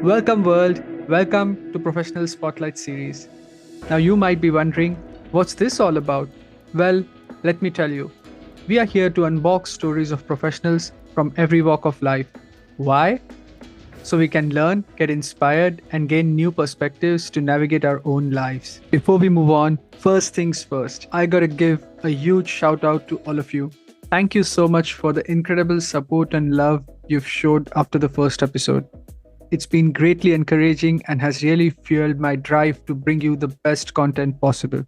Welcome, world. Welcome to Professional Spotlight Series. Now, you might be wondering, what's this all about? Well, let me tell you. We are here to unbox stories of professionals from every walk of life. Why? So we can learn, get inspired, and gain new perspectives to navigate our own lives. Before we move on, first things first, I gotta give a huge shout out to all of you. Thank you so much for the incredible support and love you've showed after the first episode. It's been greatly encouraging and has really fueled my drive to bring you the best content possible.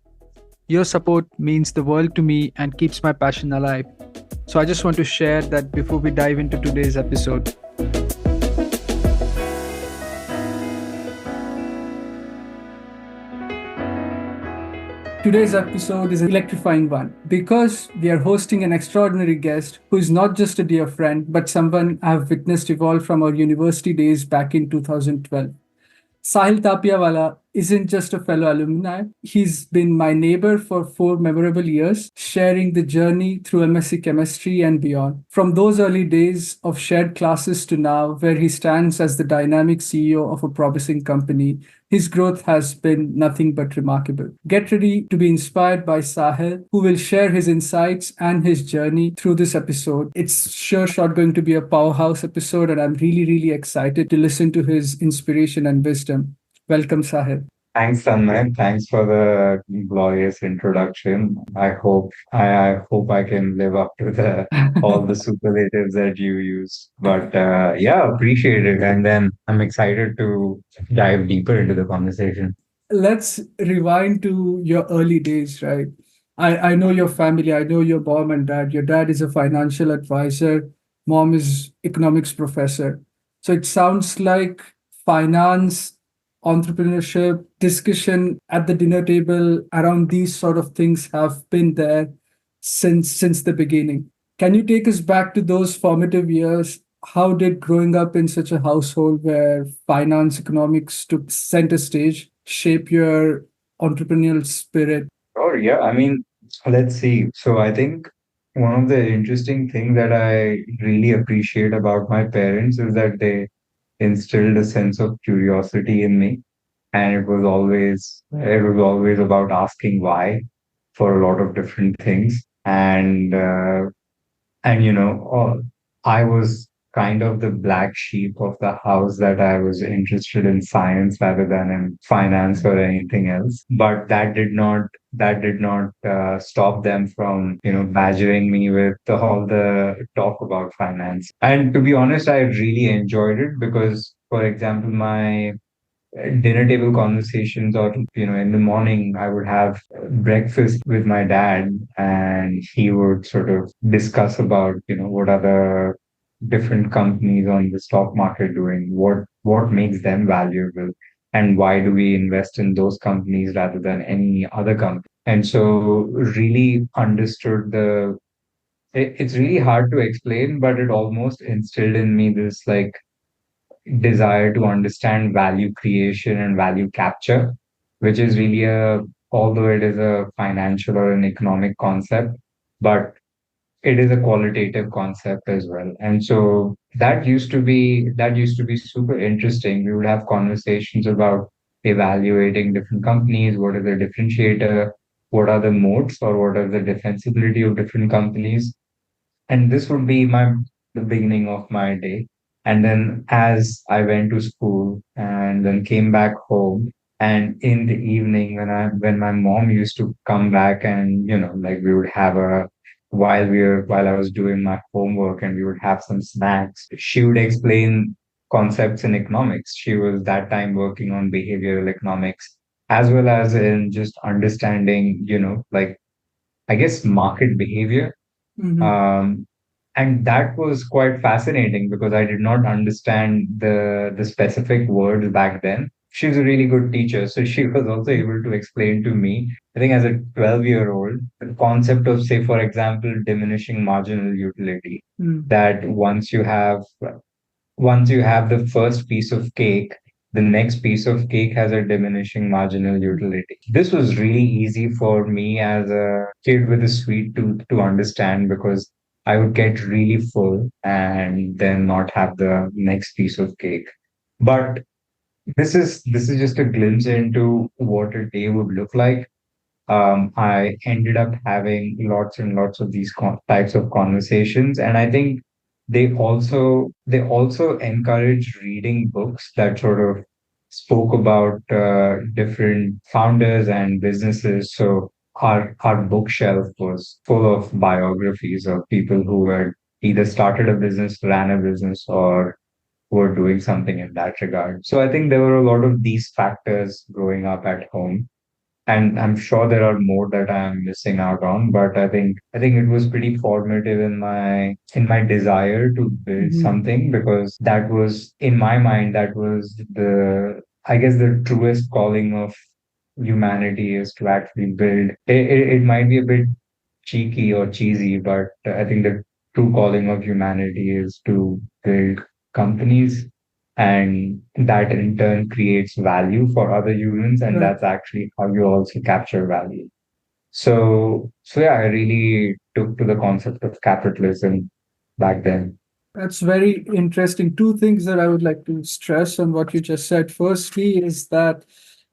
Your support means the world to me and keeps my passion alive. So I just want to share that before we dive into today's episode. Today's episode is an electrifying one because we are hosting an extraordinary guest who is not just a dear friend, but someone I have witnessed evolve from our university days back in 2012. Sahil Tapiawala isn't just a fellow alumni. He's been my neighbor for 4 memorable years, sharing the journey through MSc chemistry and beyond. From those early days of shared classes to now, where he stands as the dynamic CEO of a promising company, his growth has been nothing but remarkable. Get ready to be inspired by Sahil, who will share his insights and his journey through this episode. It's sure shot going to be a powerhouse episode, and I'm really, really excited to listen to his inspiration and wisdom. Welcome, Sahil. Thanks, Tanmay. Thanks for the glorious introduction. I hope I can live up to the all the superlatives that you use. But yeah, appreciate it. And then I'm excited to dive deeper into the conversation. Let's rewind to your early days, right? I know your family, I know your mom and dad. Your dad is a financial advisor, mom is economics professor. So it sounds like finance, entrepreneurship, discussion at the dinner table around these sort of things have been there since the beginning. Can you take us back to those formative years? How did growing up in such a household where finance, economics took center stage shape your entrepreneurial spirit? Oh, yeah. I mean, let's see. So I think one of the interesting things that I really appreciate about my parents is that they instilled a sense of curiosity in me. And it was always about asking why for a lot of different things. And I was kind of the black sheep of the house, that I was interested in science rather than in finance or anything else. But that did not stop them from badgering me with all the talk about finance. And to be honest, I really enjoyed it because, for example, my dinner table conversations, or in the morning I would have breakfast with my dad, and he would sort of discuss about what are the different companies on the stock market doing, what makes them valuable, and why do we invest in those companies rather than any other company. And so really understood it's really hard to explain, but it almost instilled in me this like desire to understand value creation and value capture, which is really although it is a financial or an economic concept, but it is a qualitative concept as well. And so that used to be super interesting. We would have conversations about evaluating different companies, what is the differentiator, what are the moats, or what are the defensibility of different companies. And this would be the beginning of my day. And then as I went to school and then came back home, and in the evening when my mom used to come back, and like we would have a while I was doing my homework, and we would have some snacks, she would explain concepts in economics. She was that time working on behavioral economics, as well as in just understanding, like, I guess, market behavior. Mhm. um, and that was quite fascinating because I did not understand the specific words back then. She was a really good teacher, so she was also able to explain to me. I think as a 12-year-old, the concept of, say, for example, diminishing marginal utility. Mm. That once you have the first piece of cake, the next piece of cake has a diminishing marginal utility. This was really easy for me as a kid with a sweet tooth to understand, because I would get really full and then not have the next piece of cake. But this is just a glimpse into what a day would look like. I ended up having lots and lots of these types of conversations, and I think they also encouraged reading books that sort of spoke about different founders and businesses. So our bookshelf was full of biographies of people who had either started a business, ran a business, or were doing something in that regard. So I think there were a lot of these factors growing up at home, and I'm sure there are more that I'm missing out on, but I think it was pretty formative in my desire to build Mhm. something, because that was, in my mind, that was the, I guess, the truest calling of humanity, is to actually build. It might be a bit cheeky or cheesy, but I think the true calling of humanity is to build companies, and that in turn creates value for other humans, and Right. that's actually how you also capture value. So yeah, I really took to the concept of capitalism back then. That's very interesting. Two things that I would like to stress on what you just said. Firstly, is that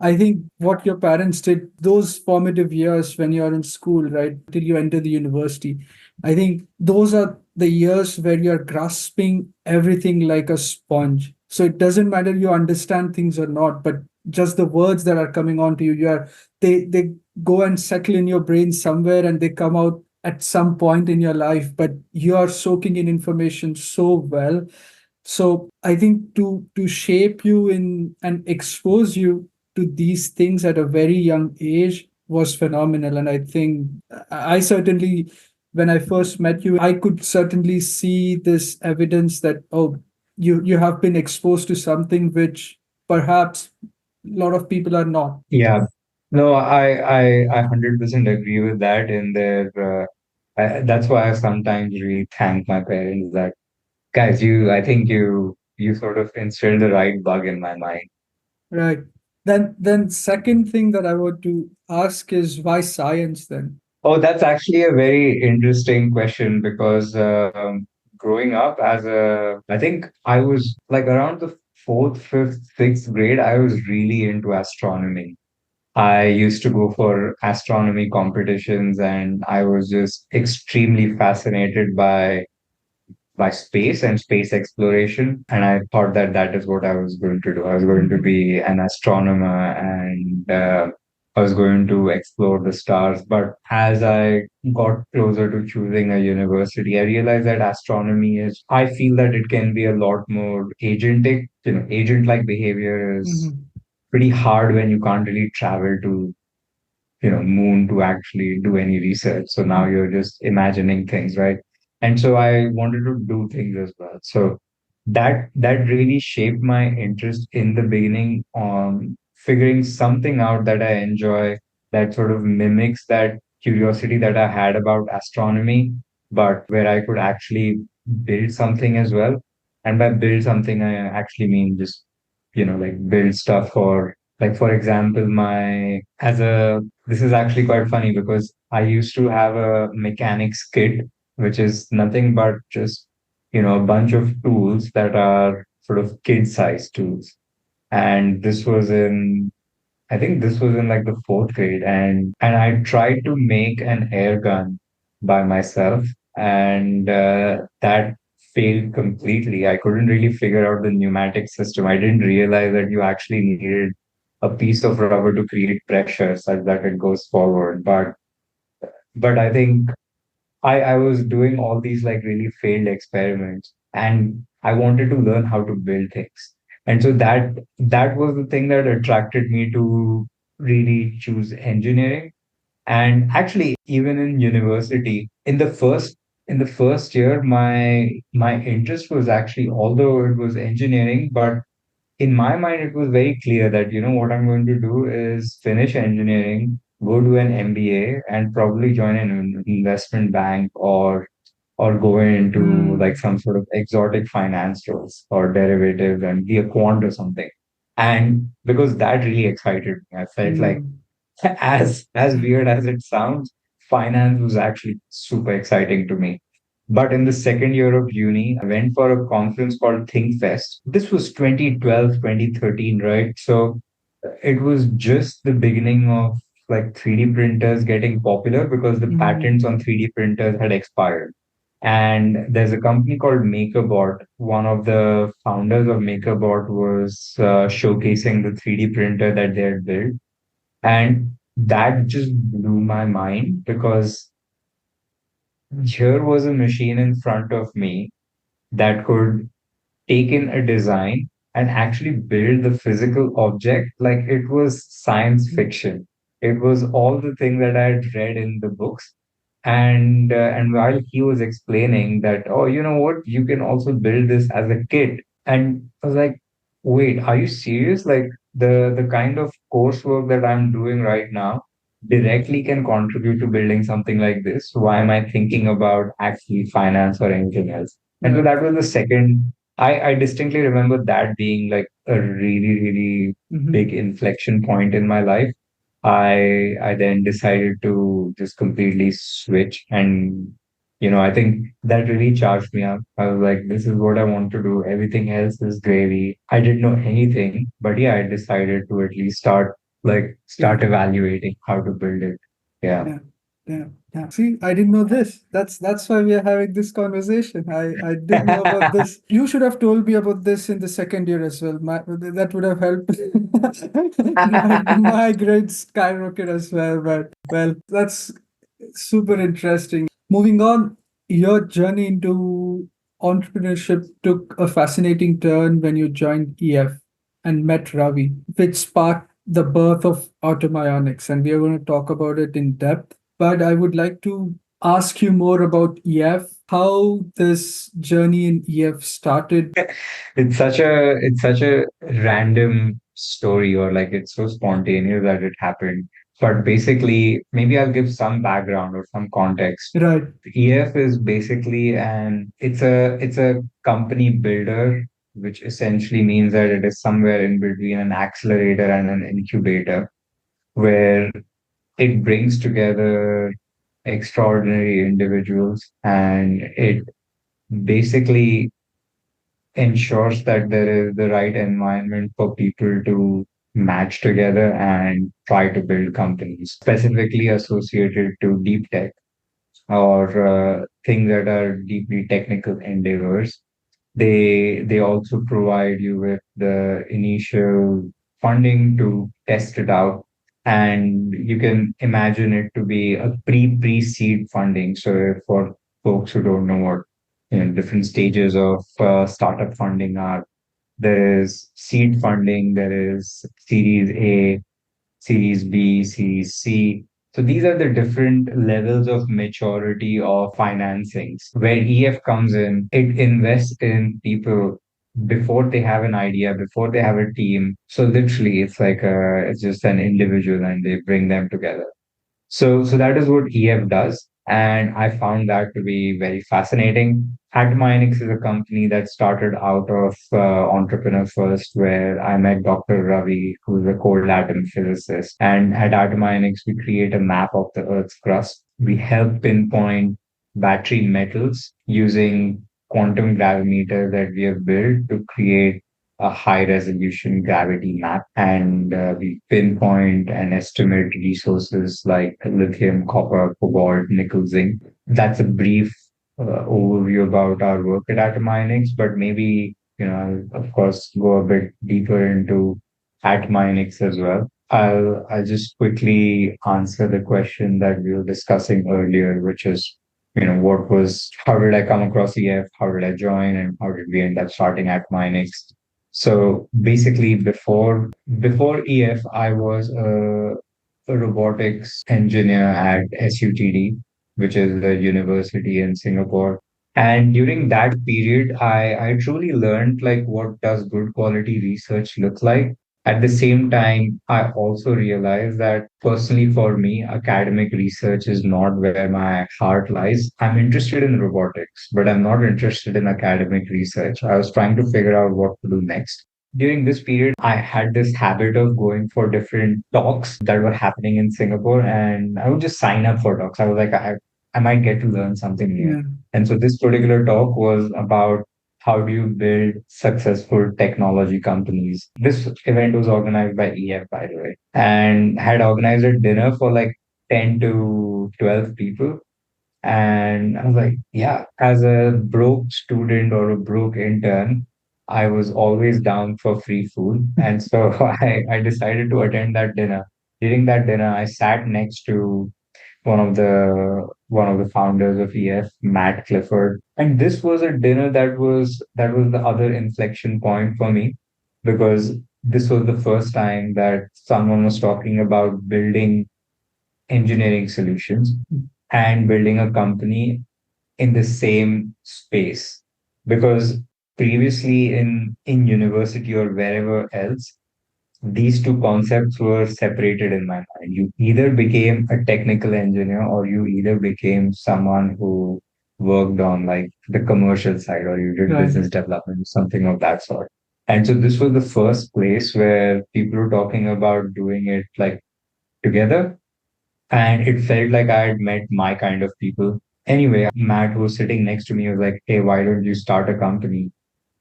I think what your parents did, those formative years when you're in school, right, till you enter the university, I think those are the years where you're grasping everything like a sponge. So it doesn't matter you understand things or not, but just the words that are coming onto you, they go and settle in your brain somewhere and they come out at some point in your life, but you are soaking in information so well. So I think to shape you in and expose you to these things at a very young age was phenomenal. And I think I certainly, when I first met you, I could certainly see this evidence that, oh, you have been exposed to something which perhaps a lot of people are not. Yeah, no, I 100% agree with that. In there, that's why I sometimes really thank my parents that, guys, I think you sort of instilled the right bug in my mind. Right. Then second thing that I want to ask is why science then? Oh, that's actually a very interesting question, because growing up I think I was like around the fourth, fifth, sixth grade, I was really into astronomy. I used to go for astronomy competitions, and I was just extremely fascinated by space and space exploration. And I thought that that is what I was going to do. I was going to Mhm. be an astronomer, and I was going to explore the stars. But as I got closer to choosing a university, I realized that I feel that it can be a lot more agentic. Agent-like behavior is Mhm. pretty hard when you can't really travel to moon to actually do any research. So now Mhm. you're just imagining things, right? And so I wanted to do things as well. So that really shaped my interest in the beginning on figuring something out that I enjoy, that sort of mimics that curiosity that I had about astronomy, but where I could actually build something as well. And by build something, I actually mean just like build stuff for, like, for example, my as a this is actually quite funny, because I used to have a mechanics kit, which is nothing but just a bunch of tools that are sort of kid-sized tools. And I think this was in like the fourth grade, and I tried to make an air gun by myself, and that failed completely. I couldn't really figure out the pneumatic system. I didn't realize that you actually needed a piece of rubber to create pressure such that it goes forward. But I think I was doing all these like really failed experiments, and I wanted to learn how to build things. And so that was the thing that attracted me to really choose engineering. And actually, even in university, in the first year, my interest was actually, although it was engineering, but in my mind, it was very clear that, what I'm going to do is finish engineering, go do an MBA, and probably join an investment bank, or go into like Mm. some sort of exotic finance roles or derivatives and be a quant or something. And because that really excited me, I felt like, Mm. as weird as it sounds, finance was actually super exciting to me. But in the second year of uni, I went for a conference called Think Fest. This was 2012, 2013, right? So it was just the beginning of like 3D printers getting popular because the Mm-hmm. patents on 3D printers had expired. And there's a company called MakerBot. One of the founders of MakerBot was showcasing the 3D printer that they had built. And that just blew my mind because here was a machine in front of me that could take in a design and actually build the physical object like it was science fiction. It was all the things that I had read in the books. And while he was explaining that, oh, you know what, you can also build this as a kit. And I was like, wait, are you serious? Like the kind of coursework that I'm doing right now directly can contribute to building something like this. Why am I thinking about actually finance or anything else? And so Right. that was the second. I distinctly remember that being like a really, really Mm-hmm. big inflection point in my life. I then decided to just completely switch, and I think that really charged me up. I was like, this is what I want to do. Everything else is gravy. I didn't know anything, but yeah, I decided to at least Yeah. start evaluating how to build it. Yeah. Yeah. Yeah. Yeah. See, I didn't know this. That's why we are having this conversation. I didn't know about this. You should have told me about this in the second year as well. That would have helped my grades skyrocket as well. But well, that's super interesting. Moving on, your journey into entrepreneurship took a fascinating turn when you joined EF and met Ravi, which sparked the birth of Automionics. And we are going to talk about it in depth. But I would like to ask you more about EF, how this journey in EF started. It's such a random story, or like it's so spontaneous that it happened. But basically, maybe I'll give some background or some context. Right. EF is basically it's a company builder, which essentially means that it is somewhere in between an accelerator and an incubator, where it brings together extraordinary individuals, and it basically ensures that there is the right environment for people to match together and try to build companies specifically associated to deep tech or things that are deeply technical endeavors. They also provide you with the initial funding to test it out, and you can imagine it to be a pre-seed funding. So for folks who don't know what different stages of startup funding are, there is seed funding, there is Series A, Series B, Series C. So these are the different levels of maturity of financings. Where EF comes in, it invests in people before they have an idea, before they have a team. So literally, it's just an individual, and they bring them together. So that is what EF does. And I found that to be very fascinating. Atominix is a company that started out of Entrepreneur First, where I met Dr. Ravi, who's a cold atom physicist. And at Atominix, we create a map of the Earth's crust. We help pinpoint battery metals using quantum gravimeter that we have built to create a high resolution gravity map, and we pinpoint and estimate resources like lithium, copper, cobalt, nickel, zinc. That's a brief overview about our work at Atominix, but maybe, I'll of course go a bit deeper into Atominix as well. I'll just quickly answer the question that we were discussing earlier, which is, how did I come across EF? How did I join? And how did we end up starting Atominix? So basically, before EF, I was a robotics engineer at SUTD, which is the university in Singapore. And during that period, I truly learned like what does good quality research look like. At the same time, I also realized that personally for me, academic research is not where my heart lies. I'm interested in robotics, but I'm not interested in academic research. I was trying to figure out what to do next. During this period, I had this habit of going for different talks that were happening in Singapore, and I would just sign up for talks. I was like, I might get to learn something new. Yeah. And so this particular talk was about how do you build successful technology companies. This event was organized by EF, by the way, and had organized a dinner for like 10 to 12 people. And I was like, yeah, as a broke student or a broke intern, I was always down for free food. And so I decided to attend that dinner. During that dinner, I sat next to one of the founders of EF, Matt Clifford. And this was a dinner that was the other inflection point for me, because this was the first time that someone was talking about building engineering solutions and building a company in the same space. Because previously in university or wherever else, these two concepts were separated in my mind. You either became a technical engineer or you either became someone who worked on like the commercial side or you did Right. business development, something of that sort. And so this was the first place where people were talking about doing it like together. And it felt like I had met my kind of people. Anyway, Matt, who was sitting next to me, was like, "Hey, why don't you start a company?"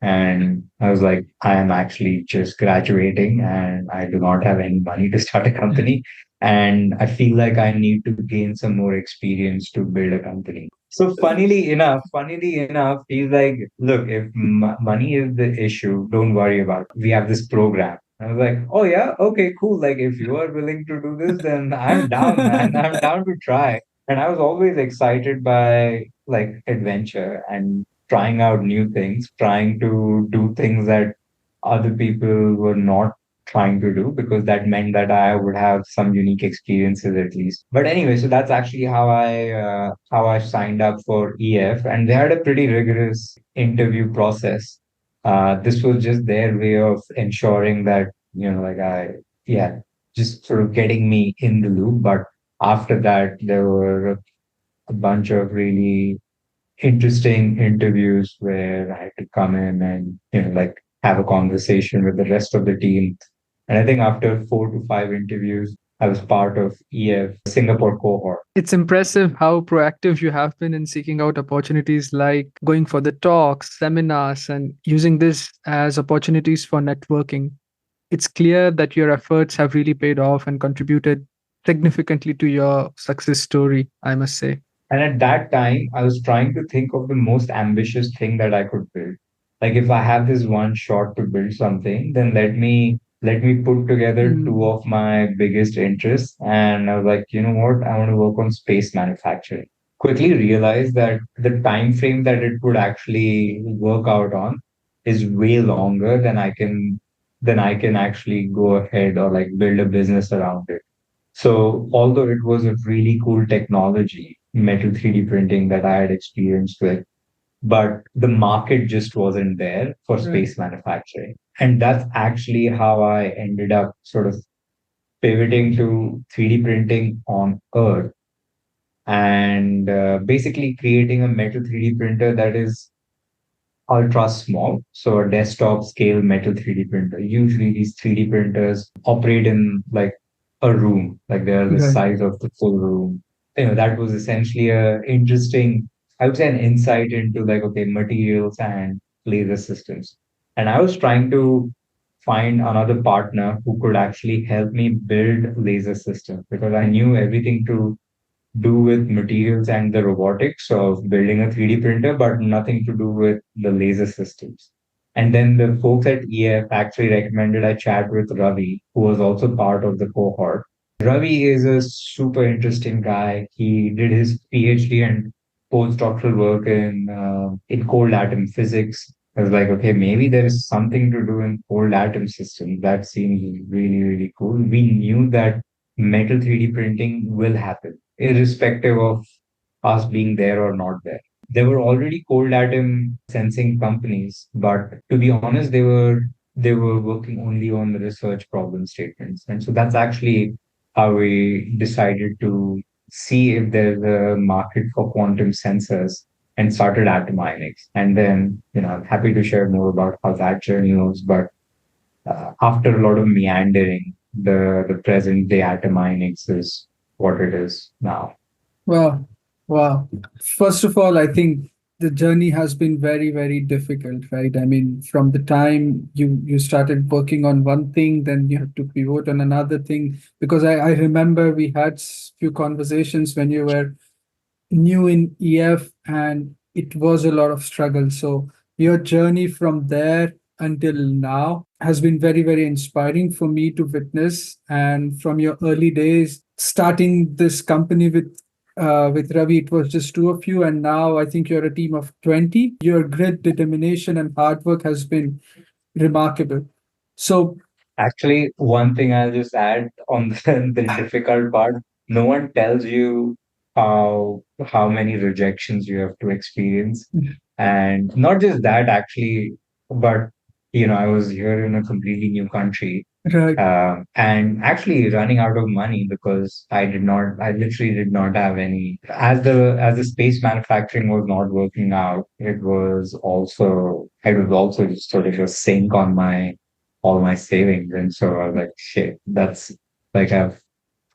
And I was like, I am actually just graduating and I do not have any money to start a company. And I feel like I need to gain some more experience to build a company. So funnily enough, he's like, look, if money is the issue, don't worry about it. We have this program. I was like, oh yeah, okay, cool. Like if you are willing to do this, then I'm down, man. I'm down to try. And I was always excited by like adventure and trying out new things, trying to do things that other people were not trying to do, because that meant that I would have some unique experiences at least. But anyway, so that's actually how I signed up for EF, and they had a pretty rigorous interview process. This was just their way of ensuring that like yeah, just sort of getting me in the loop. But after that, there were a bunch of really interesting interviews where I had to come in and like have a conversation with the rest of the team. And I think after 4 to 5 interviews, I was part of EF Singapore cohort. It's impressive how proactive you have been in seeking out opportunities like going for the talks, seminars, and using this as opportunities for networking. It's clear that your efforts have really paid off and contributed significantly to your success story, I must say. And at that time, I was trying to think of the most ambitious thing that I could build. Like if I have this one shot to build something, then let me put together two Mm, of my biggest interests. And I was like, you know what? I want to work on space manufacturing. Quickly realized that the time frame that it would actually work out on is way longer than I can actually go ahead or like build a business around it. So, although it was a really cool technology, metal 3D printing that I had experienced with, but the market just wasn't there for right. space manufacturing. And that's actually how I ended up sort of pivoting to 3D printing on Earth and basically creating a metal 3D printer that is ultra small. So a desktop scale metal 3D printer. Usually these 3D printers operate in like a room, like they're the Right. size of the full room. That was essentially a interesting, I would say an insight into like, okay, materials and laser systems. And I was trying to find another partner who could actually help me build laser systems because I knew everything to do with materials and the robotics of building a 3D printer, but nothing to do with the laser systems. And then the folks at EF actually recommended I chat with Ravi, who was also part of the cohort. Ravi is a super interesting guy. He did his PhD and postdoctoral work in cold atom physics. I was like, okay, maybe there is something to do in cold atom systems. That seems really, really cool. We knew that metal 3D printing will happen, irrespective of us being there or not there. There were already cold atom sensing companies, but to be honest, they were working only on the research problem statements. And so that's actually how we decided to see if there's a market for quantum sensors and started Atominex. And then, I'm happy to share more about how that journey was. But after a lot of meandering, the present day Atominex is what it is now. Wow. Wow. First of all, I think the journey has been very, very difficult, right? I mean, from the time you started working on one thing, then you have to pivot on another thing. Because I remember we had few conversations when you were new in EF and it was a lot of struggle. So your journey from there until now has been very, very inspiring for me to witness. And from your early days, starting this company with Ravi, it was just two of you, and now I think you're a team of 20. Your grit, determination, and hard work has been remarkable. So, Actually, one thing I'll just add on the difficult part, no one tells you how many rejections you have to experience. And not just that actually, but I was here in a completely new country, right, and actually running out of money because I literally did not have any. As the space manufacturing was not working out, it was also just sort of a sink on my all my savings, and so I was like, shit, that's like I've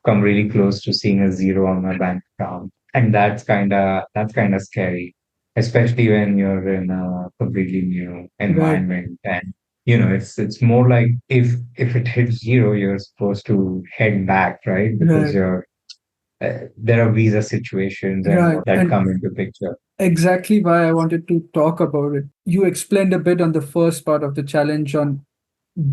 come really close to seeing a zero on my bank account, and that's kind of scary, especially when you're in a completely new right, environment. And it's more like if it hits zero, you're supposed to head back, right? Because right, there are visa situations and right. what that And come into picture. exactly why I wanted to talk about it. You explained a bit on the first part of the challenge on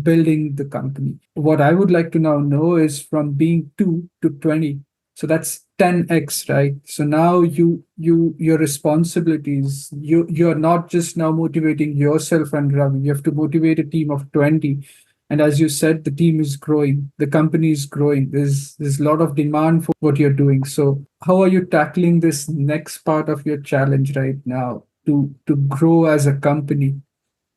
building the company. What I would like to now know is from being 2 to 20. So that's 10x, right? So now your responsibilities, you're not just now motivating yourself and Ravi. You have to motivate a team of 20. And as you said, the team is growing, the company is growing. There's a lot of demand for what you're doing. So how are you tackling this next part of your challenge right now to grow as a company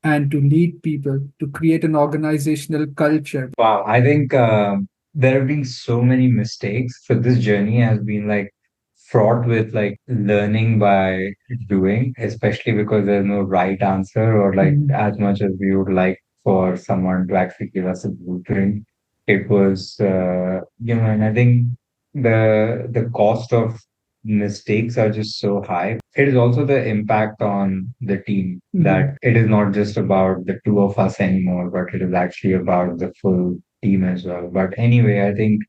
and to lead people, to create an organizational culture? Wow, I think there have been so many mistakes. So this journey has been like fraught with like learning by doing, especially because there's no right answer or like Mhm. as much as we would like for someone to actually give us a blueprint. It was, and I think the cost of mistakes are just so high. It is also the impact on the team that Mhm. it is not just about the two of us anymore, but it is actually about the full team as well. But anyway, I think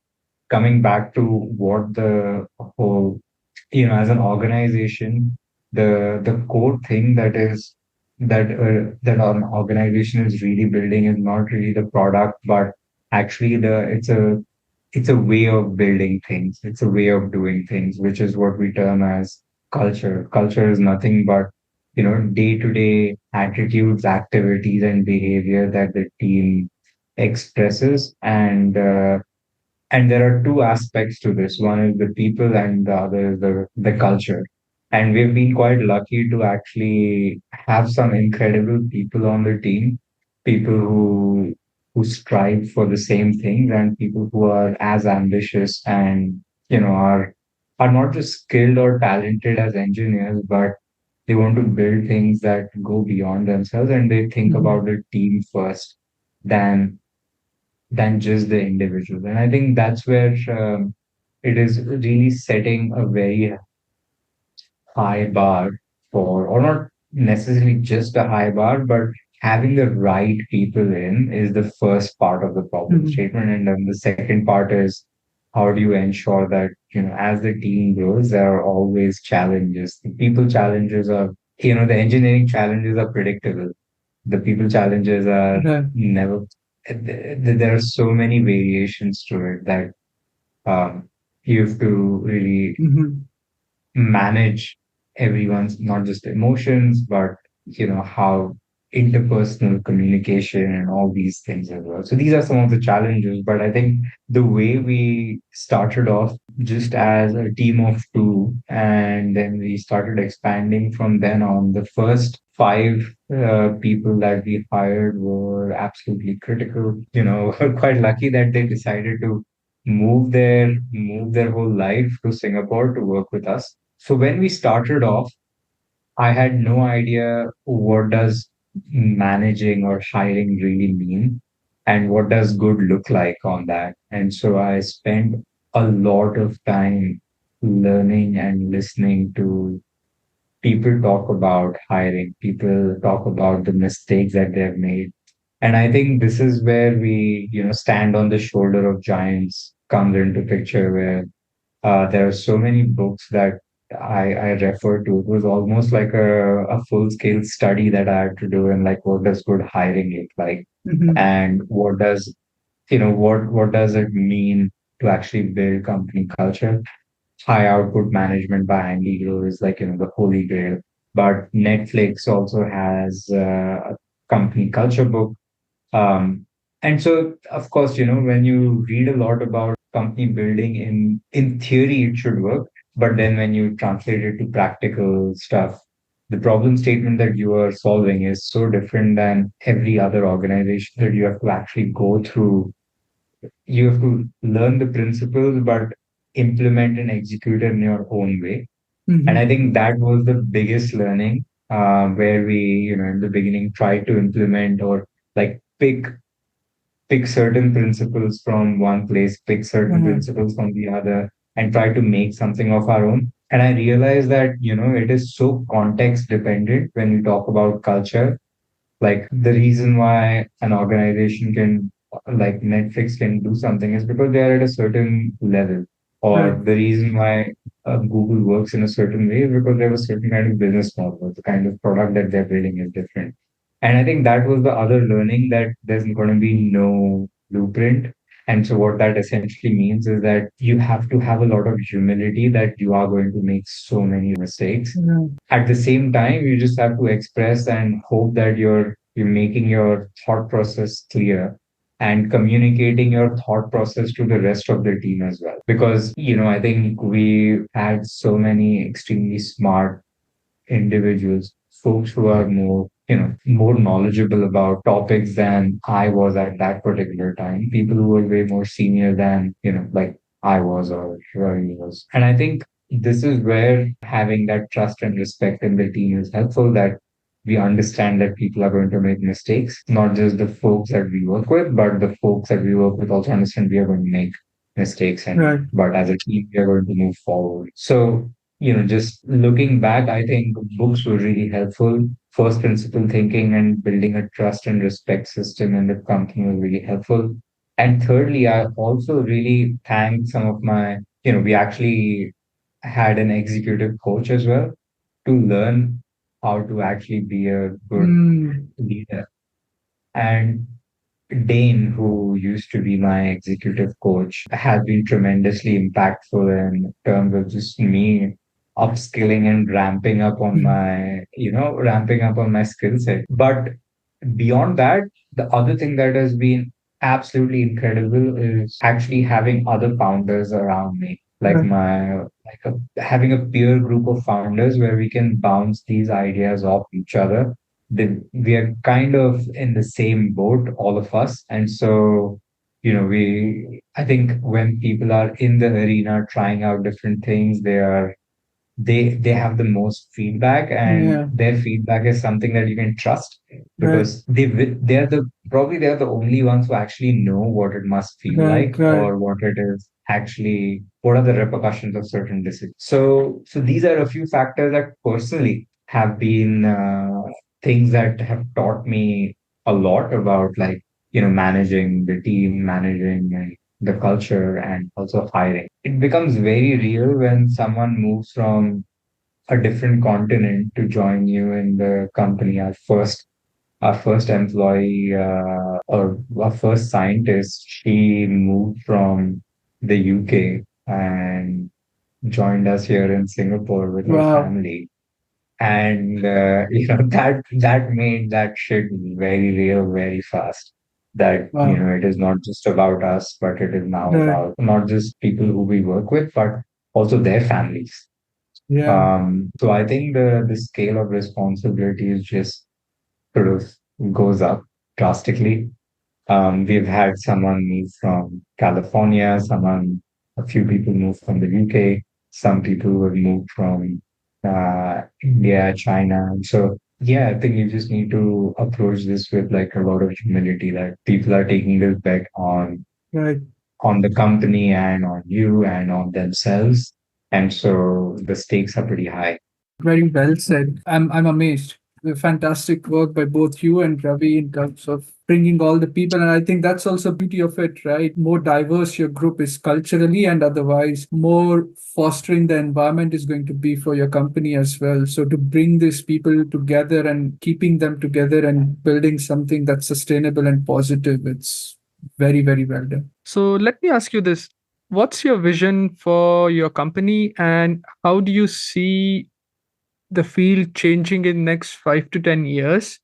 coming back to what the whole, as an organization, the core thing that an organization is really building is not really the product, but actually it's a way of building things. It's a way of doing things, which is what we term as culture. Culture is nothing but, day-to-day attitudes, activities, and behavior that the team expresses. And there are two aspects to this. One is the people, and the other is the culture. And we've been quite lucky to actually have some incredible people on the team, people who strive for the same things, and people who are as ambitious and are not just skilled or talented as engineers, but they want to build things that go beyond themselves, and they think about Mhm. the team first than than just the individual. And I think that's where it is really setting a very high bar for, or not necessarily just a high bar, but having the right people in is the first part of the problem Mhm. statement. And then the second part is how do you ensure that, as the team grows, there are always challenges. The people challenges are, the engineering challenges are predictable. The people challenges are Right. never, there are so many variations to it that you have to really Mhm. manage everyone's not just emotions, but how interpersonal communication and all these things as well. So these are some of the challenges. But I think the way we started off just as a team of two, and then we started expanding from then on. The first five people that we hired were absolutely critical. We're quite lucky that they decided to move their whole life to Singapore to work with us. So when we started off, I had no idea what does managing or hiring really mean and what does good look like on that. And so I spent a lot of time learning and listening to people talk about hiring, people talk about the mistakes that they've made. And I think this is where we, stand on the shoulder of giants comes into picture, where there are so many books that I refer to. It was almost like a full scale study that I had to do, and like, what does good hiring look like? Mm-hmm. And what does it mean to actually build company culture? High output management by Andy Grove is like, the holy grail. But Netflix also has a company culture book. And so, of course, when you read a lot about company building, in theory, it should work. But then when you translate it to practical stuff, the problem statement that you are solving is so different than every other organization that you have to actually go through. You have to learn the principles, but implement and execute it in your own way. And I Mm-hmm. think that was the biggest learning, where we, in the beginning, tried to implement or like pick certain principles from one place, pick certain Uh-huh. principles from the other, and try to make something of our own. And I realized that, it is so context dependent when we talk about culture. Like the reason why an organization can, like Netflix can do something is because they are at a certain level. Right. Or the reason why Google works in a certain way is because they have a certain kind of business model. The kind of product that they're building is different. And I think that was the other learning, that there's going to be no blueprint. And so what that essentially means is that you have to have a lot of humility, that you are going to make so many mistakes. Yeah. At the same time, you just have to express and hope that you're making your thought process clear and communicating your thought process to the rest of the team as well. Because, I think we had so many extremely smart individuals, folks who are more knowledgeable about topics than I was at that particular time. People who were way more senior than, like I was, or he was. And I think this is where having that trust and respect in the team is helpful, that we understand that people are going to make mistakes, not just the folks that we work with, but the folks that we work with also understand we are going to make mistakes, and Right. but as a team we are going to move forward. So, just looking back, I think books were really helpful. First principle thinking and building a trust and respect system in the company was really helpful. And thirdly, I also really thank some of my, we actually had an executive coach as well, to learn how to actually be a good Mm. leader. And Dane, who used to be my executive coach, has been tremendously impactful in terms of just me upskilling and ramping up on my skill set. But beyond that, the other thing that has been absolutely incredible is actually having other founders around me, like Right. having a peer group of founders where we can bounce these ideas off each other. We are kind of in the same boat, all of us. And so, I think when people are in the arena trying out different things, they have the most feedback, and Yeah. their feedback is something that you can trust, Right. because they're the only ones who actually know what it must feel Right. like, Right. or what are the repercussions of certain decisions. So these are a few factors that personally have been things that have taught me a lot about, like, managing the team, managing the culture, and also hiring. It becomes very real when someone moves from a different continent to join you in the company. Our first employee, or our first scientist, she moved from the UK and joined us here in Singapore with her Wow. family. And that made that shit very real very fast. That, Wow. it is not just about us, but it is now Right. about not just people who we work with, but also their families. Yeah. So I think the scale of responsibility is just sort of goes up drastically. We've had someone move from California, a few people move from the UK, some people have moved from India, China. And so, yeah, I think you just need to approach this with like a lot of humility, that people are taking this bet on Right. the company and on you and on themselves. And so the stakes are pretty high. Very well said. I'm amazed. Fantastic work by both you and Ravi in terms of bringing all the people. And I think that's also beauty of it, right? More diverse your group is culturally and otherwise, more fostering the environment is going to be for your company as well. So to bring these people together and keeping them together and building something that's sustainable and positive, it's very, very well done. So let me ask you this. What's your vision for your company and how do you see the field changing in next 5 to 10 years?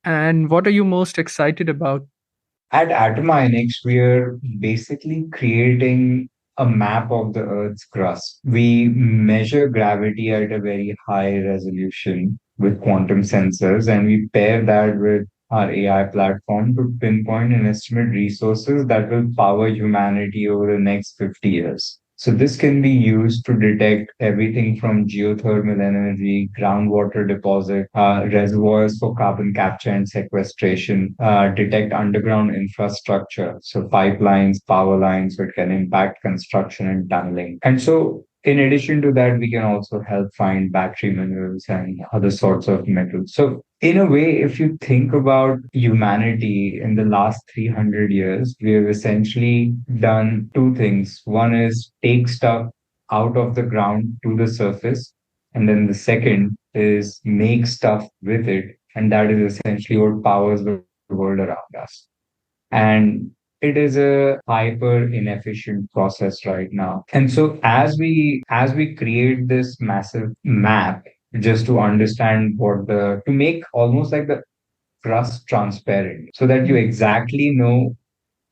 And what are you most excited about? At Atominex, we're basically creating a map of the Earth's crust. We measure gravity at a very high resolution with quantum sensors, and we pair that with our AI platform to pinpoint and estimate resources that will power humanity over the next 50 years. So this can be used to detect everything from geothermal energy, groundwater deposit, reservoirs for carbon capture and sequestration, detect underground infrastructure, so pipelines, power lines, so it can impact construction and tunneling. And so in addition to that, we can also help find battery minerals and other sorts of metals. So in a way, if you think about humanity in the last 300 years, we have essentially done two things. One is take stuff out of the ground to the surface. And then the second is make stuff with it. And that is essentially what powers the world around us. And it is a hyper inefficient process right now. And so as we create this massive map just to understand what the to make almost like the crust transparent so that you exactly know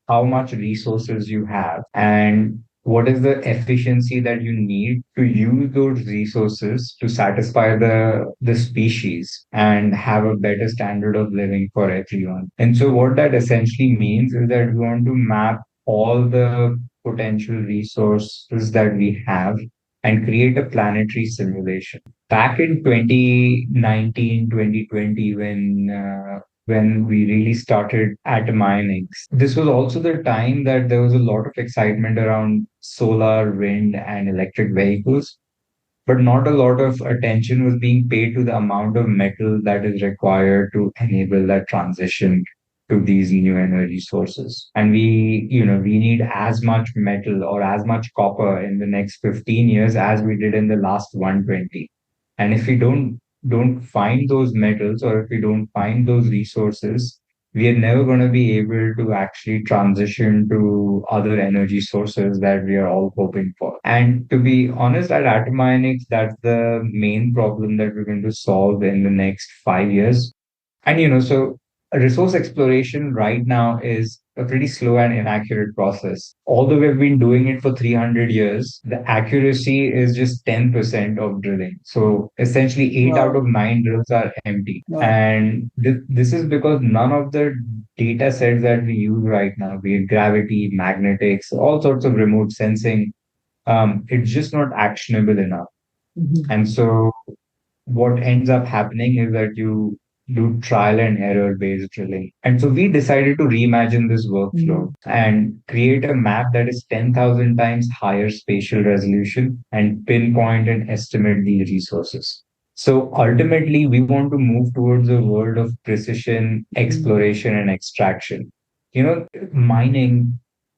how much resources you have and what is the efficiency that you need to use those resources to satisfy the species and have a better standard of living for everyone. And so what that essentially means is that we want to map all the potential resources that we have and create a planetary simulation. Back in 2019, 2020, when we really started at mining. This was also the time that there was a lot of excitement around solar, wind, and electric vehicles, but not a lot of attention was being paid to the amount of metal that is required to enable that transition to these new energy sources. And we need as much metal or as much copper in the next 15 years as we did in the last 120. And if we don't find those metals or if we don't find those resources, we are never going to be able to actually transition to other energy sources that we are all hoping for. And to be honest, at Atominics, that's the main problem that we're going to solve in the next 5 years. And so resource exploration right now is a pretty slow and inaccurate process. Although we've been doing it for 300 years, the accuracy is just 10% of drilling. So essentially, eight out Wow. of nine drills are empty. Wow. And this is because none of the data sets that we use right now, be it gravity, magnetics, all sorts of remote sensing, it's just not actionable enough. Mhm. And so what ends up happening is that you do trial and error based drilling. And so we decided to reimagine this workflow and create a map that is 10,000 times higher spatial resolution and pinpoint and estimate these resources. So ultimately, we want to move towards a world of precision, exploration, and extraction. Mining,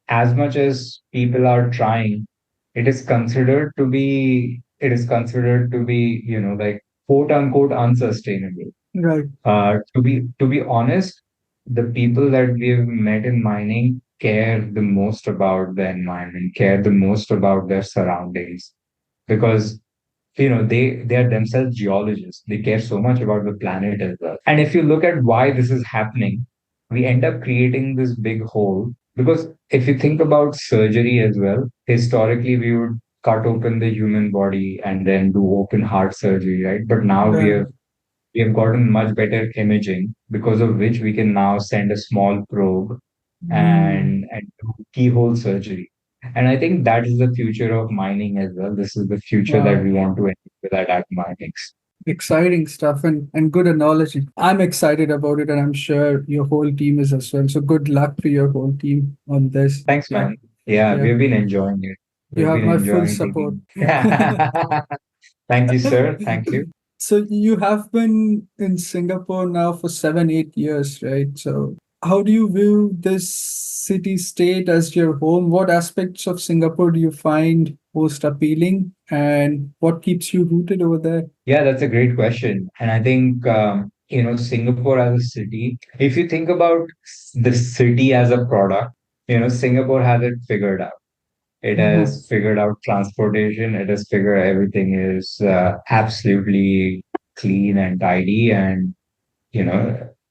as much as people are trying, it is considered to be, like quote unquote unsustainable. Right. To be honest, the people that we've met in mining care the most about the environment, care the most about their surroundings because they are themselves geologists. They care so much about the planet as well. And if you look at why this is happening, we end up creating this big hole because if you think about surgery as well, historically we would cut open the human body and then do open heart surgery, right? But now we Right. have we have gotten much better imaging because of which we can now send a small probe and do keyhole surgery. And I think that is the future of mining as well. This is the future that Wow. we want to enable at Minings. Exciting stuff and good analogy. I'm excited about it, and I'm sure your whole team is as well. So good luck to your whole team on this. Thanks, Yeah. man. Yeah, Yeah. we've been enjoying it. You We've have been my full enjoying support. taking. Thank you, sir. Thank you. So you have been in Singapore now for 7, 8 years, right? So how do you view this city state as your home? What aspects of Singapore do you find most appealing, and what keeps you rooted over there? Yeah, that's a great question. And I think, Singapore as a city, if you think about the city as a product, Singapore has it figured out. It Mhm. has figured out transportation. It has figured everything is absolutely clean and tidy, and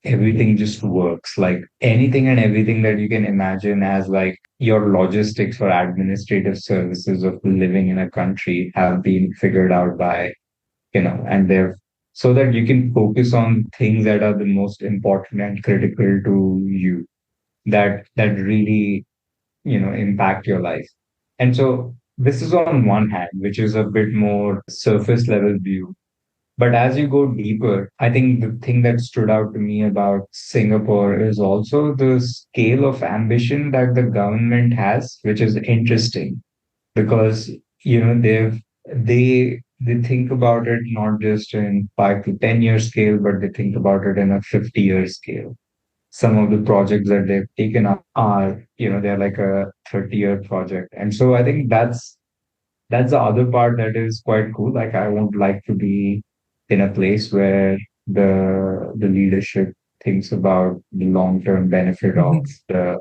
everything just works. Like anything and everything that you can imagine as like your logistics or administrative services of living in a country have been figured out by, and they've so that you can focus on things that are the most important and critical to you, that really impact your life. And so this is on one hand, which is a bit more surface level view. But as you go deeper, I think the thing that stood out to me about Singapore is also the scale of ambition that the government has, which is interesting because they think about it not just in 5 to 10 year scale, but they think about it in a 50-year scale. Some of the projects that they've taken up are, they're like a 30-year project. And so I think that's the other part that is quite cool. Like I would like to be in a place where the leadership thinks about the long-term benefit of Mhm.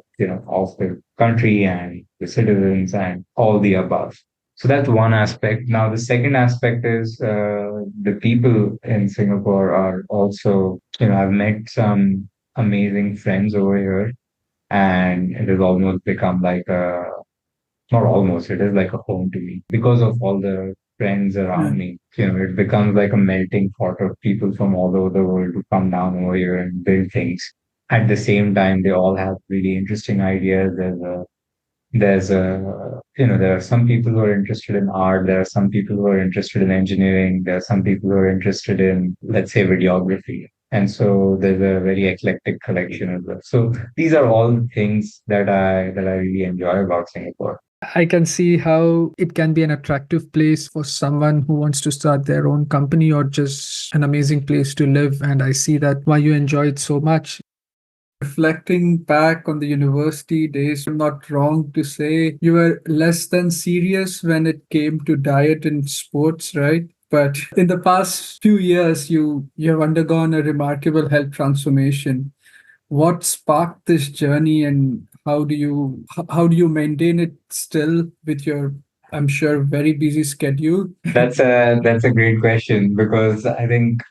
the country and the citizens and all the above. So that's one aspect. Now the second aspect is the people in Singapore are also, I've met some amazing friends over here, and it has almost become like a not almost, it is like a home to me because of all the friends Yeah. around me. It becomes like a melting pot of people from all over the world who come down over here and build things. At the same time, they all have really interesting ideas. There are some people who are interested in art. There are some people who are interested in engineering. There are some people who are interested in, let's say, videography. And so there's a very eclectic collection as well. So these are all things that I really enjoy about Singapore. I can see how it can be an attractive place for someone who wants to start their own company or just an amazing place to live. And I see that why you enjoy it so much. Reflecting back on the university days, I'm not wrong to say you were less than serious when it came to diet and sports, right? But in the past few years, you have undergone a remarkable health transformation. What sparked this journey, and how do you maintain it still with your, I'm sure, very busy schedule? That's a great question because I think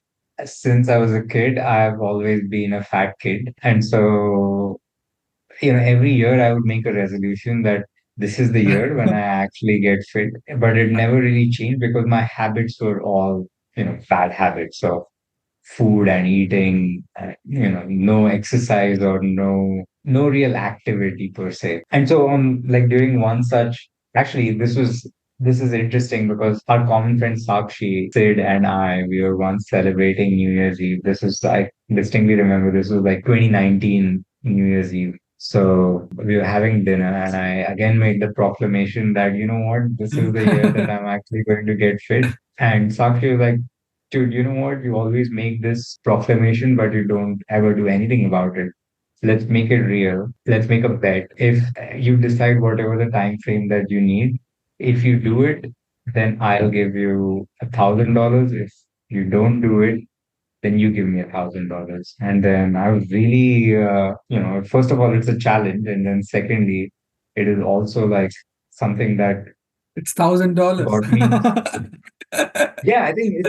since I was a kid, I've always been a fat kid. And so, every year I would make a resolution that this is the year when I actually get fit. But it never really changed because my habits were all, bad habits. So food and eating, no exercise or no real activity per se. And so on, like during one such, actually, this is interesting because our common friend Sakshi, Sid, and we were once celebrating New Year's Eve. I distinctly remember this was like 2019 New Year's Eve. So we were having dinner, and I again made the proclamation that, this is the year that I'm actually going to get fit. And Sakshi was like, dude, you know what? You always make this proclamation, but you don't ever do anything about it. Let's make it real. Let's make a bet. If you decide whatever the time frame that you need, if you do it, then I'll give you $1,000. If you don't do it, then you give me $1,000. And then I was really, first of all, it's a challenge, and then secondly, it is also like something that It's $1,000. got me. Yeah, I think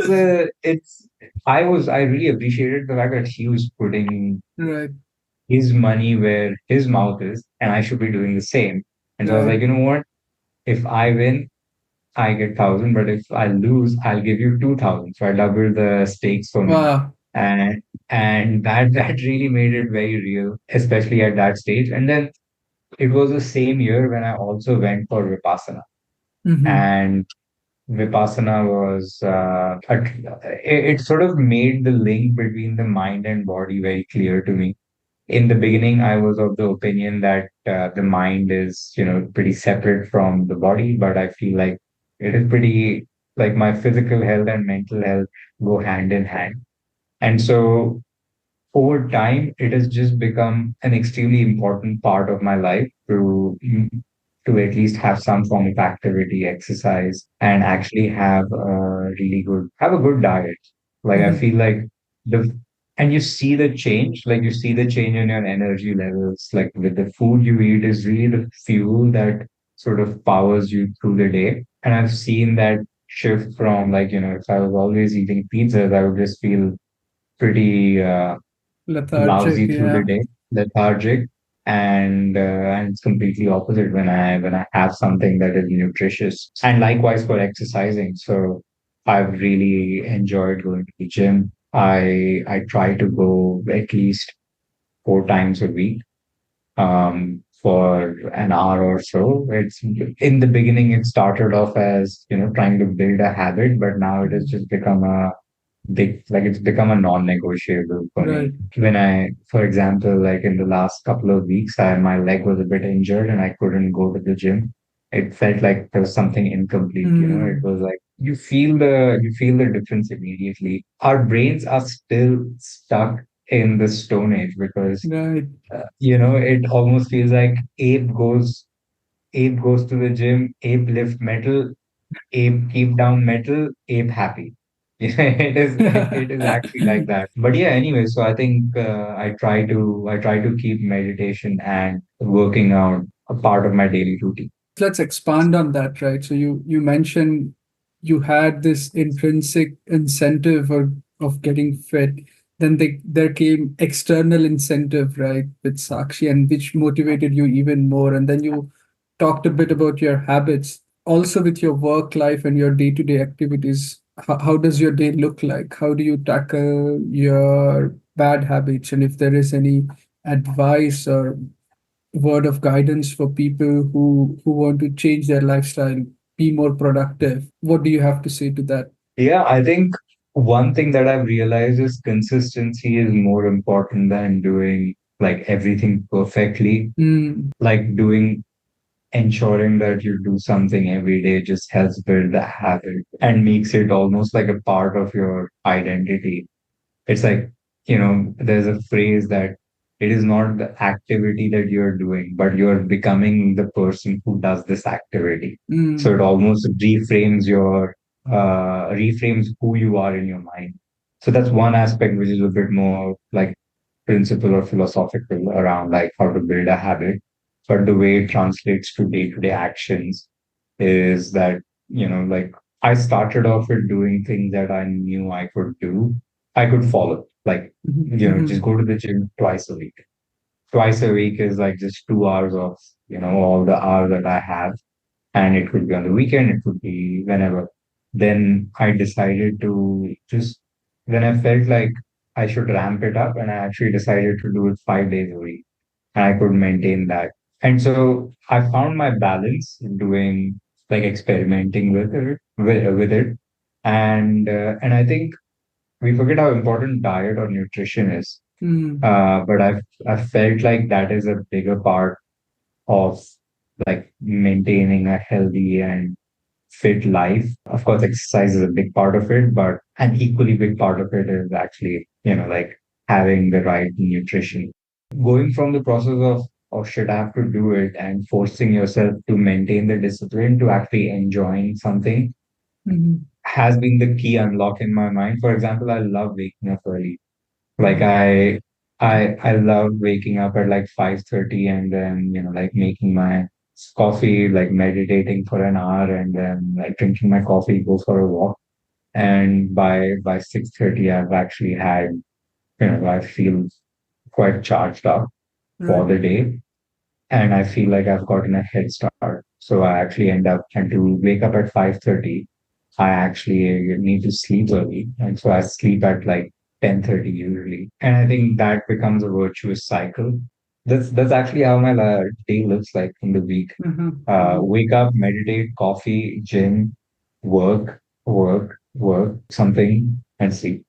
I really appreciated the fact that he was putting Right, his money where his mouth is, and I should be doing the same. And so I was right. like, you know what? If I win, I get 1,000, but if I lose, I'll give you 2,000. So I doubled the stakes for me. Wow. And that really made it very real, especially at that stage. And then it was the same year when I also went for Vipassana. Hmm. And Vipassana was it sort of made the link between the mind and body very clear to me. in the beginning, I was of the opinion that the mind is, pretty separate from the body, but I feel like it is pretty, like my physical health and mental health go hand in hand. And so over time, it has just become an extremely important part of my life to at least have some form of activity, exercise, and actually have a good diet. Like I Mhm. feel like the and you see the change, like you see the change in your energy levels, like with the food you eat is really the fuel that sort of powers you through the day. And I've seen that shift from like, if I was always eating pizzas, I would just feel pretty Lethargic, lousy through the yeah. day, lethargic, and it's completely opposite when I have something that is nutritious. And likewise for exercising. So I've really enjoyed going to the gym. I try to go at least 4 times a week for an hour or so. It's in the beginning it started off as trying to build a habit, but now it has Mhm. just become a like it's become a non-negotiable for me. Right. When for example, like in the last couple of weeks, my leg was a bit injured and I couldn't go to the gym. It felt like there was something incomplete, It Mm. was like you feel the difference immediately. Our brains are still stuck in the Stone Age because Right. it almost feels like Abe goes to the gym, Abe lift metal, Abe keep down metal, Abe happy. It is actually like that. But yeah, anyway, so I think I try to keep meditation and working out a part of my daily routine. Let's expand on that, right? So you mentioned you had this intrinsic incentive of getting fit. Then there came external incentive, right, with Sakshi, and which motivated you even more. And then you talked a bit about your habits, also with your work life and your day-to-day activities. How does your day look like? How do you tackle your bad habits? And if there is any advice or word of guidance for people who want to change their lifestyle, be more productive, what do you have to say to that? Yeah, I think one thing that I've realized is consistency is more important than doing like everything perfectly. Mm, Like doing ensuring that you do something every day just helps build the habit and makes it almost like a part of your identity. It's like, there's a phrase that it is not the activity that you're doing, but you're becoming the person who does this activity. So mm, it almost reframes who you are in your mind. So that's one aspect which is a bit more like principle or philosophical around like how to build a habit. But the way it translates to day-to-day actions is that, like I started off with doing things that I knew I could follow. Like, mhm, just mhm, go to the gym twice a week. Twice a week is like just 2 hours of, all the hours that I have. And it could be on the weekend, it could be whenever. Then I decided to just, then I felt like I should ramp it up and I actually decided to do it 5 days a week. And I could maintain that. And so I found my balance in doing like experimenting with it. And I think we forget how important diet or nutrition is. mm, But I've felt like that is a bigger part of like maintaining a healthy and fit life. Of course, exercise is a big part of it, but an equally big part of it is actually, like having the right nutrition. Going from the process of, oh shit, I have to do it and forcing yourself to maintain the discipline to actually enjoying something mhm, has been the key unlock in my mind. For example, I love waking up early. Like mhm, I love waking up at like 5:30 and then, like making my coffee, like meditating for an hour and then like drinking my coffee, go for a walk. And by 6:30 I've actually had, I feel quite charged up for right, the day. And I feel like I've gotten a head start. So I actually end up trying to wake up at 5:30. I actually need to sleep early. And so I sleep at like 10:30 usually. And I think that becomes a virtuous cycle. That's actually how my day looks like in the week. mhm, mhm. Wake up, meditate, coffee, gym, work, work, work, something, and sleep.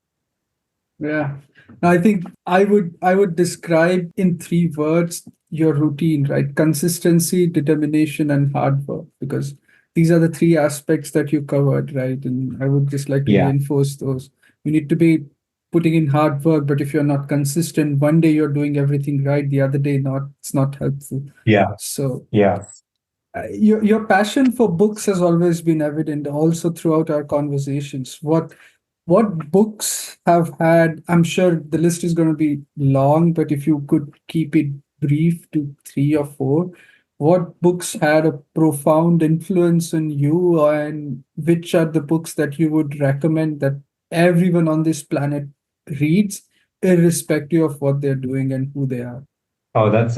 Yeah. Now, I think I would describe in three words your routine, right? Consistency, determination, and hard work, because these are the three aspects that you covered, right? And I would just like to Yeah, reinforce those. You need to be putting in hard work, but if you're not consistent, one day you're doing everything right, the other day not. It's not helpful. yeah, So yeah. your passion for books has always been evident also throughout our conversations. What books have had, I'm sure the list is going to be long, but if you could keep it brief to three or four, what books had a profound influence on you, and which are the books that you would recommend that everyone on this planet reads, irrespective of what they're doing and who they are? Oh, that's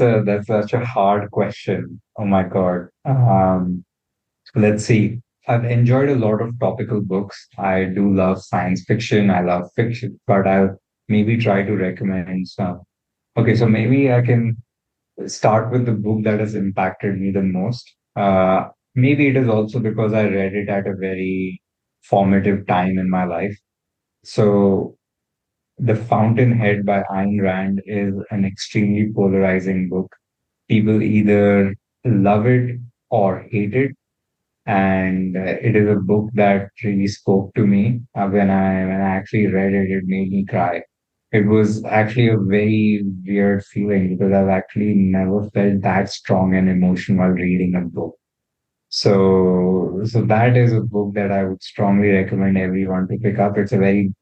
such a hard question. Oh my God. Let's see. I've enjoyed a lot of topical books. I do love science fiction. I love fiction, but I'll maybe try to recommend some. Okay, so maybe I can start with the book that has impacted me the most. Maybe it is also because I read it at a very formative time in my life. So, The Fountainhead by Ayn Rand is an extremely polarizing book. People either love it or hate it, and it is a book that really spoke to me. When I actually read it, it made me cry. It was actually a very weird feeling because I've actually never felt that strong and emotional while reading a book. So that is a book that I would strongly recommend everyone to pick up. It's a very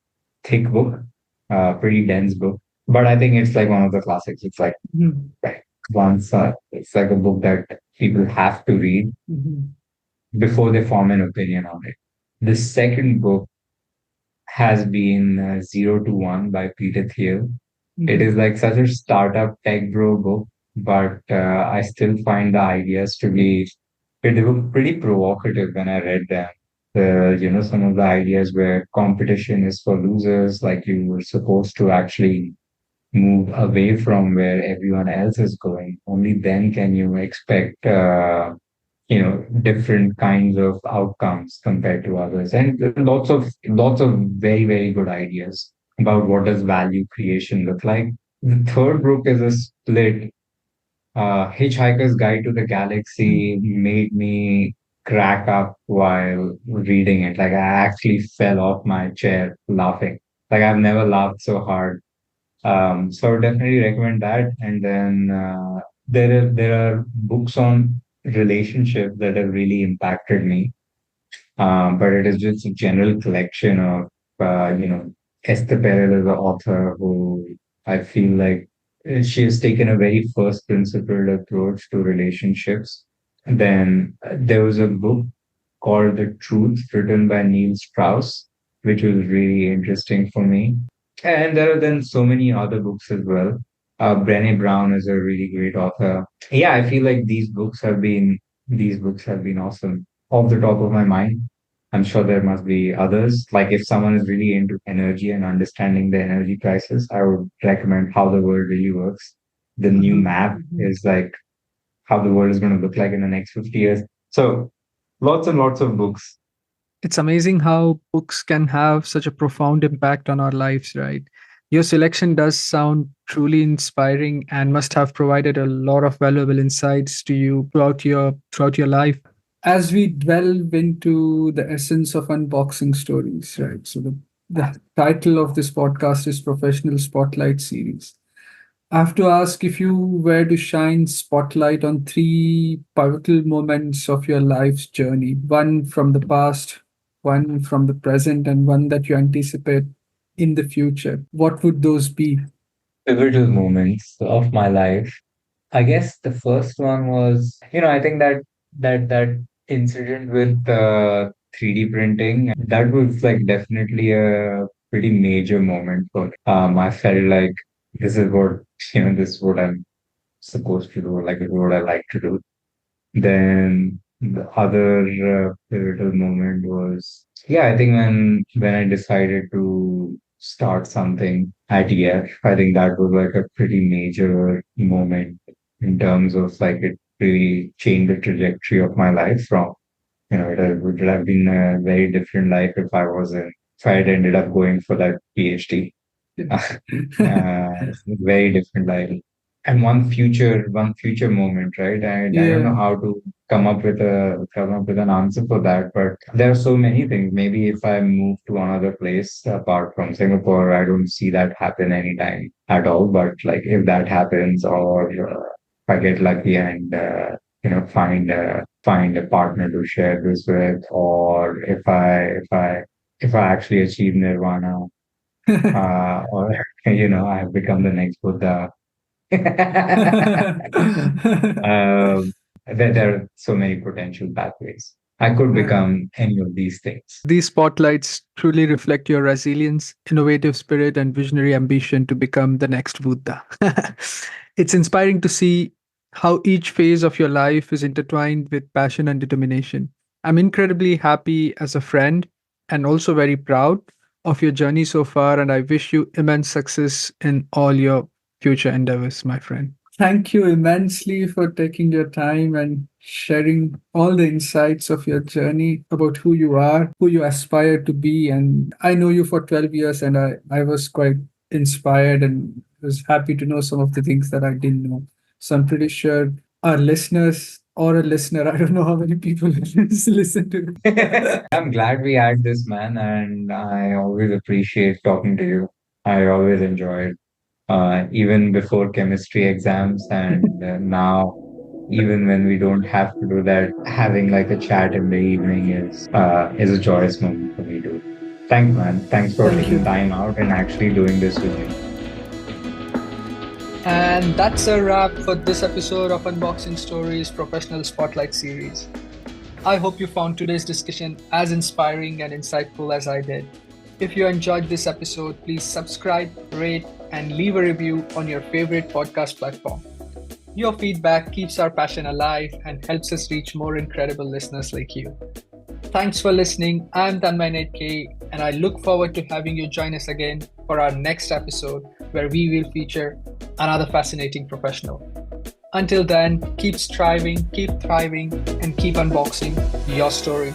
thick book, pretty dense book, but I think it's like one of the classics. It's like Mhm. it's like a book that people have to read Mhm. before they form an opinion on it. The second book has been Zero to One by Peter Thiel. It is Mhm. like such a startup tech bro book, but I still find the ideas to be they were pretty provocative when I read them. Some of the ideas where competition is for losers, like you were supposed to actually move away from where everyone else is going. Only then can you expect different kinds of outcomes compared to others, and lots of very very good ideas about what does value creation look like. The third book is a split. Hitchhiker's Guide to the Galaxy made me crack up while reading it. Like I actually fell off my chair laughing. Like I've never laughed so hard. So I would definitely recommend that. And then there are books on relationships that have really impacted me. But it is just a general collection of Esther Perel is the author who I feel like she has taken a very first principled approach to relationships. Then there was a book called The Truth, written by Neil Strauss, which was really interesting for me. And there are then so many other books as well. Brené Brown is a really great author. Yeah, I feel like these books have been awesome. Off the top of my mind, I'm sure there must be others. Like if someone is really into energy and understanding the energy crisis, I would recommend How the World Really Works. The new Mhm. map Mhm. is like how the world is going to look like in the next 50 years. So lots and lots of books. It's amazing how books can have such a profound impact on our lives, right? Your selection does sound truly inspiring and must have provided a lot of valuable insights to you throughout your life. As we delve into the essence of unboxing stories, right? So the title of this podcast is Professional Spotlight Series. I have to ask, if you were to shine spotlight on three pivotal moments of your life's journey, one from the past, one from the present, and one that you anticipate in the future, what would those be? Pivotal moments of my life. I guess the first one was, I think that incident with 3D printing, that was like definitely a pretty major moment for me. I felt like this is what, this is what I'm supposed to do, like this is what I like to do. Then the other pivotal moment was, yeah, I think when I decided to start something at EF, I think that was like a pretty major moment in terms of like it really changed the trajectory of my life from, it would have been a very different life if I had ended up going for that PhD. Very different life. And one future moment, right? I don't know Yeah. how to come up with an answer for that, but there are so many things. Maybe if I move to another place apart from Singapore, I don't see that happen anytime at all. But like if that happens, or if I get lucky and find a partner to share this with, or if I actually achieve nirvana, or I have become the next Buddha. There are so many potential pathways. I could become any of these things. These spotlights truly reflect your resilience, innovative spirit, and visionary ambition to become the next Buddha. It's inspiring to see how each phase of your life is intertwined with passion and determination. I'm incredibly happy as a friend and also very proud of your journey so far, and I wish you immense success in all your future endeavors, my friend. Thank you immensely for taking your time and sharing all the insights of your journey about who you are, who you aspire to be. And I know you for 12 years, and I was quite inspired and was happy to know some of the things that I didn't know. So I'm pretty sure our listeners or a listener, I don't know how many people listen to I'm glad we had this, man, and I always appreciate talking to you. I always enjoyed, even before chemistry exams, and now, even when we don't have to do that, having like a chat in the evening is a joyous moment for me too. Thanks, man. Thanks for Thank taking you. time out and actually doing this with me. And that's a wrap for this episode of Unboxing Stories Professional Spotlight Series. I hope you found today's discussion as inspiring and insightful as I did. If you enjoyed this episode, please subscribe, rate, and leave a review on your favorite podcast platform. Your feedback keeps our passion alive and helps us reach more incredible listeners like you. Thanks for listening. I'm Tanmay K, and I look forward to having you join us again for our next episode where we will feature another fascinating professional. Until then, keep striving, keep thriving, and keep unboxing your story.